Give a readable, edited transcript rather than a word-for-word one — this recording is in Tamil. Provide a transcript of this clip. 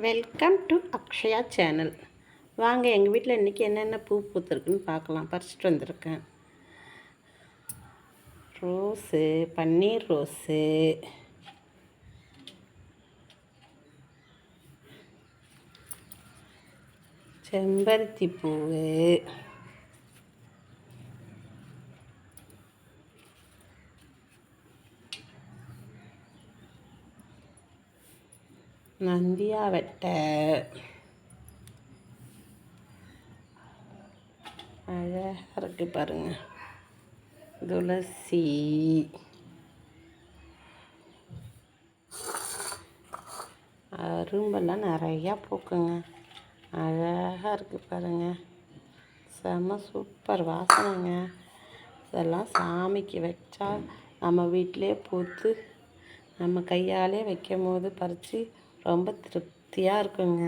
Welcome to Akshaya channel. வாங்க எங்கள் வீட்டில் இன்றைக்கி என்னென்ன பூ பூத்துருக்குன்னு பார்க்கலாம். பறிச்சிட்டு வந்திருக்கேன். ரோஸு, பன்னீர் ரோஸு, செம்பருத்தி பூவு, நந்தியாவட்டை, அழகாக இருக்குது பாருங்கள், துளசி, அரும்பெல்லாம் நிறையா பூக்குங்க. அழகாக இருக்குது பாருங்கள், செம்ம சூப்பர் வாசனைங்க. இதெல்லாம் சாமிக்கு வச்சா நம்ம வீட்டிலே பூத்து நம்ம கையாலே வைக்கும் போது பறித்து ரொம்ப திருப்தியாக இருக்குங்க.